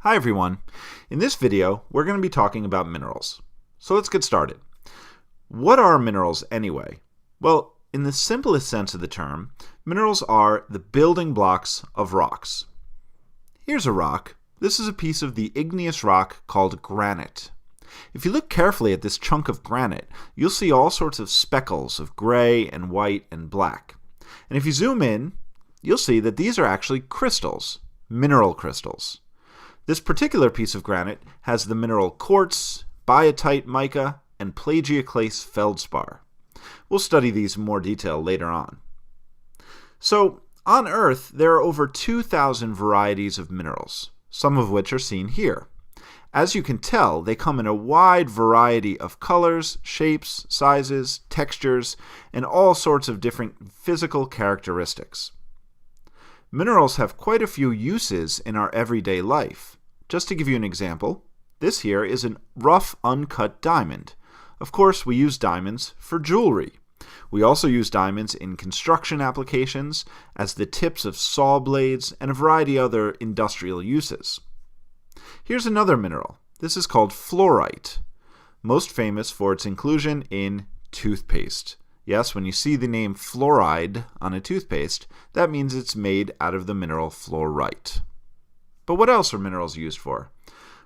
Hi everyone. In this video, we're going to be talking about minerals. So let's get started. What are minerals anyway? Well, in the simplest sense of the term, minerals are the building blocks of rocks. Here's a rock. This is a piece of the igneous rock called granite. If you look carefully at this chunk of granite, you'll see all sorts of speckles of gray and white and black. And if you zoom in, you'll see that these are actually crystals, mineral crystals. This particular piece of granite has the mineral quartz, biotite mica, and plagioclase feldspar. We'll study these in more detail later on. So, on Earth, there are over 2,000 varieties of minerals, some of which are seen here. As you can tell, they come in a wide variety of colors, shapes, sizes, textures, and all sorts of different physical characteristics. Minerals have quite a few uses in our everyday life. Just to give you an example, this here is a rough, uncut diamond. Of course, we use diamonds for jewelry. We also use diamonds in construction applications, as the tips of saw blades, and a variety of other industrial uses. Here's another mineral. This is called fluorite, most famous for its inclusion in toothpaste. Yes, when you see the name fluoride on a toothpaste, that means it's made out of the mineral fluorite. But what else are minerals used for?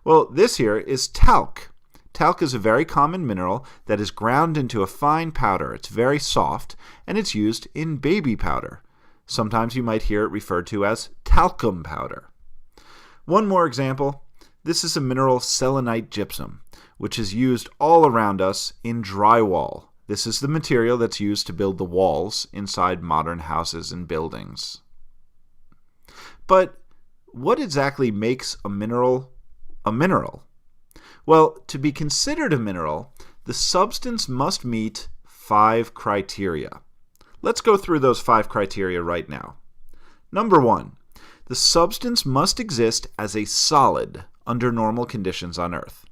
Well, this here is talc. Talc is a very common mineral that is ground into a fine powder. It's very soft, and it's used in baby powder. Sometimes you might hear it referred to as talcum powder. One more example. This is a mineral selenite gypsum, which is used all around us in drywall. This is the material that's used to build the walls inside modern houses and buildings. But what exactly makes a mineral a mineral? Well, to be considered a mineral, the substance must meet 5 criteria. Let's go through those 5 criteria right now. Number 1, the substance must exist as a solid under normal conditions on Earth.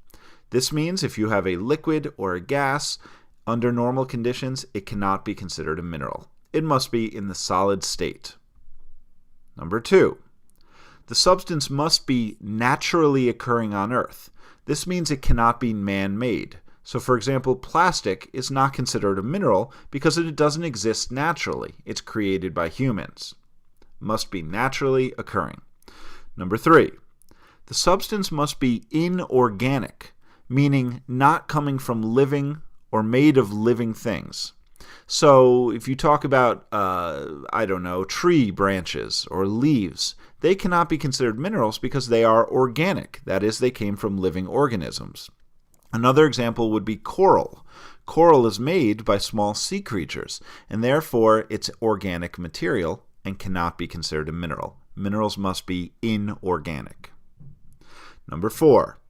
This means if you have a liquid or a gas, under normal conditions, it cannot be considered a mineral. It must be in the solid state. Number 2, the substance must be naturally occurring on Earth. This means it cannot be man-made. So, for example, plastic is not considered a mineral because it doesn't exist naturally. It's created by humans. Must be naturally occurring. Number 3, the substance must be inorganic, meaning not coming from living or made of living things. So if you talk about, tree branches or leaves, they cannot be considered minerals because they are organic. That is, they came from living organisms. Another example would be coral. Coral is made by small sea creatures, and therefore it's organic material and cannot be considered a mineral. Minerals must be inorganic. Number 4,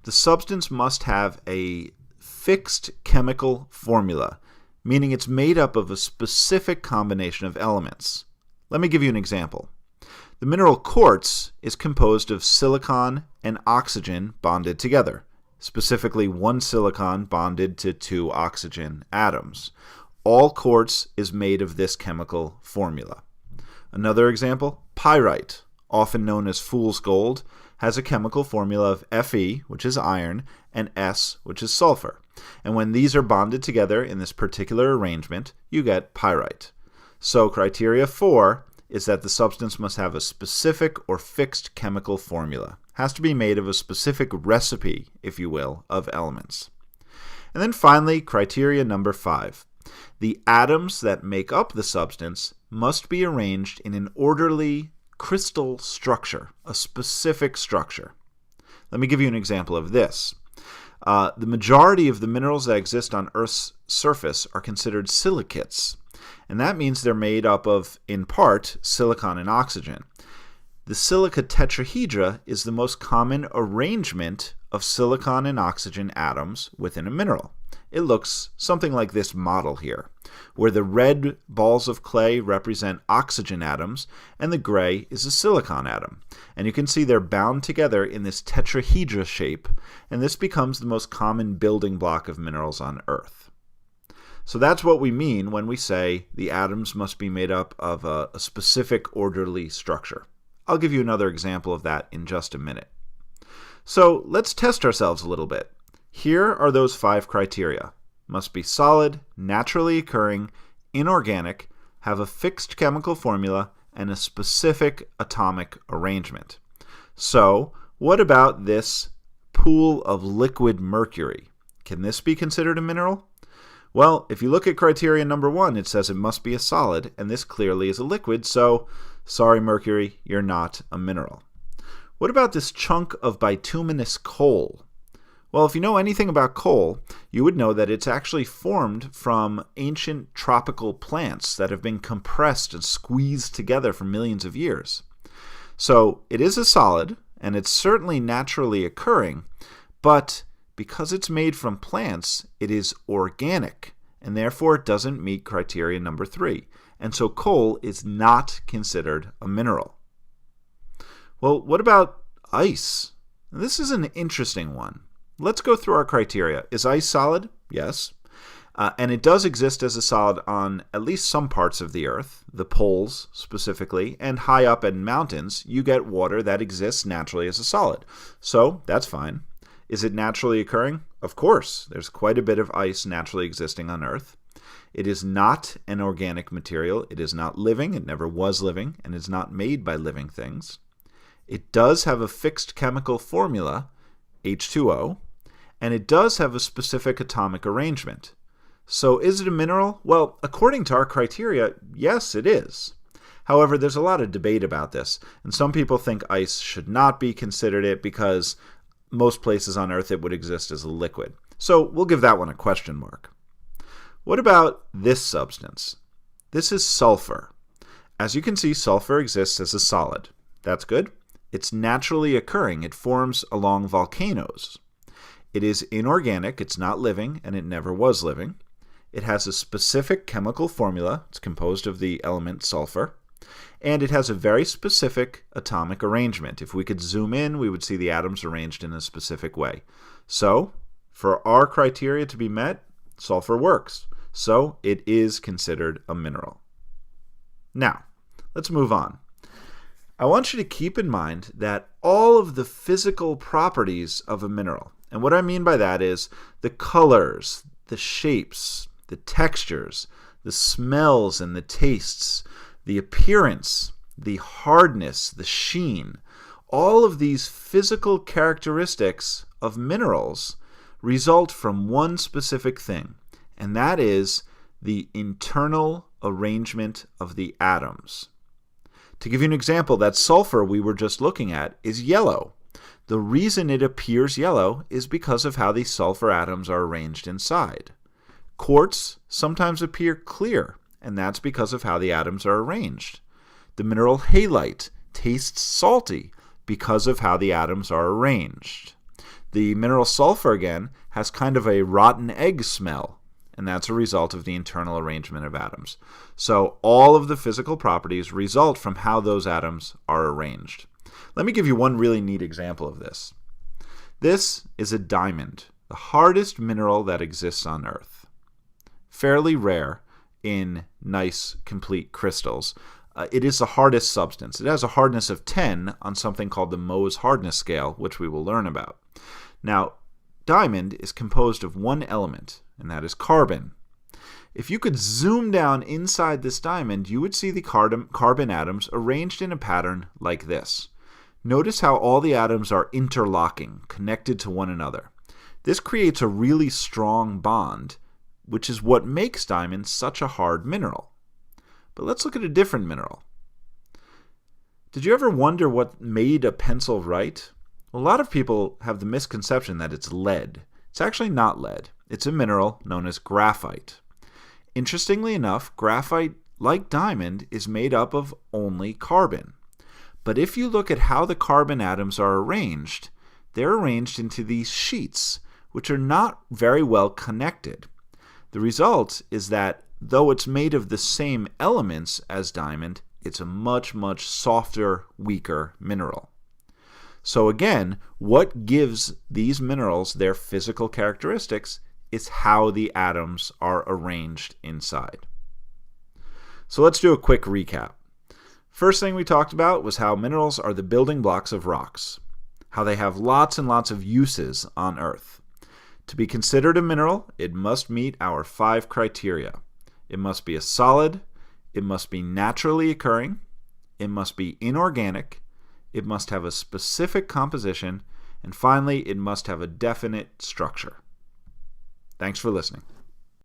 the substance must have a fixed chemical formula, meaning it's made up of a specific combination of elements. Let me give you an example. The mineral quartz is composed of silicon and oxygen bonded together, specifically 1 silicon bonded to 2 oxygen atoms. All quartz is made of this chemical formula. Another example, pyrite, often known as fool's gold, has a chemical formula of Fe, which is iron, and S, which is sulfur. And when these are bonded together in this particular arrangement, you get pyrite. So criteria 4 is that the substance must have a specific or fixed chemical formula. Has to be made of a specific recipe, if you will, of elements. And then finally, criteria number 5. The atoms that make up the substance must be arranged in an orderly crystal structure, a specific structure. Let me give you an example of this. The majority of the minerals that exist on Earth's surface are considered silicates, and that means they're made up of, in part, silicon and oxygen. The silica tetrahedra is the most common arrangement of silicon and oxygen atoms within a mineral. It looks something like this model here, where the red balls of clay represent oxygen atoms and the gray is a silicon atom. And you can see they're bound together in this tetrahedra shape, and this becomes the most common building block of minerals on Earth. So that's what we mean when we say the atoms must be made up of a specific orderly structure. I'll give you another example of that in just a minute. So let's test ourselves a little bit. Here are those 5 criteria. Must be solid, naturally occurring, inorganic, have a fixed chemical formula, and a specific atomic arrangement. So, what about this pool of liquid mercury? Can this be considered a mineral? Well, if you look at criteria number 1, it says it must be a solid, and this clearly is a liquid, so sorry mercury, you're not a mineral. What about this chunk of bituminous coal? Well, if you know anything about coal, you would know that it's actually formed from ancient tropical plants that have been compressed and squeezed together for millions of years. So it is a solid, and it's certainly naturally occurring, but because it's made from plants, it is organic, and therefore it doesn't meet criteria number 3. And so coal is not considered a mineral. Well, what about ice? This is an interesting one. Let's go through our criteria. Is ice solid? Yes. And it does exist as a solid on at least some parts of the Earth, the poles specifically, and high up in mountains, you get water that exists naturally as a solid. So that's fine. Is it naturally occurring? Of course. There's quite a bit of ice naturally existing on Earth. It is not an organic material. It is not living. It never was living, and is not made by living things. It does have a fixed chemical formula, H2O, and it does have a specific atomic arrangement. So is it a mineral? Well, according to our criteria, yes, it is. However, there's a lot of debate about this, and some people think ice should not be considered it because most places on Earth it would exist as a liquid. So we'll give that one a question mark. What about this substance? This is sulfur. As you can see, sulfur exists as a solid. That's good. It's naturally occurring. It forms along volcanoes. It is inorganic, it's not living, and it never was living. It has a specific chemical formula. It's composed of the element sulfur. And it has a very specific atomic arrangement. If we could zoom in, we would see the atoms arranged in a specific way. So, for our criteria to be met, sulfur works. So, it is considered a mineral. Now, let's move on. I want you to keep in mind that all of the physical properties of a mineral, and what I mean by that is the colors, the shapes, the textures, the smells and the tastes, the appearance, the hardness, the sheen, all of these physical characteristics of minerals result from one specific thing, and that is the internal arrangement of the atoms. To give you an example, that sulfur we were just looking at is yellow. The reason it appears yellow is because of how these sulfur atoms are arranged inside. Quartz sometimes appear clear, and that's because of how the atoms are arranged. The mineral halite tastes salty because of how the atoms are arranged. The mineral sulfur, again, has kind of a rotten egg smell, and that's a result of the internal arrangement of atoms. So all of the physical properties result from how those atoms are arranged. Let me give you one really neat example of this. This is a diamond, the hardest mineral that exists on Earth. Fairly rare in nice, complete crystals. It is the hardest substance. It has a hardness of 10 on something called the Mohs hardness scale, which we will learn about. Now, diamond is composed of one element, and that is carbon. If you could zoom down inside this diamond, you would see the carbon atoms arranged in a pattern like this. Notice how all the atoms are interlocking, connected to one another. This creates a really strong bond, which is what makes diamond such a hard mineral. But let's look at a different mineral. Did you ever wonder what made a pencil write? A lot of people have the misconception that it's lead. It's actually not lead. It's a mineral known as graphite. Interestingly enough, graphite, like diamond, is made up of only carbon. But if you look at how the carbon atoms are arranged, they're arranged into these sheets, which are not very well connected. The result is that though it's made of the same elements as diamond, it's a much, much softer, weaker mineral. So again, what gives these minerals their physical characteristics is how the atoms are arranged inside. So let's do a quick recap. First thing we talked about was how minerals are the building blocks of rocks. how they have lots and lots of uses on Earth. To be considered a mineral, it must meet our 5 criteria. It must be a solid, it must be naturally occurring, it must be inorganic, it must have a specific composition, and finally, it must have a definite structure. Thanks for listening.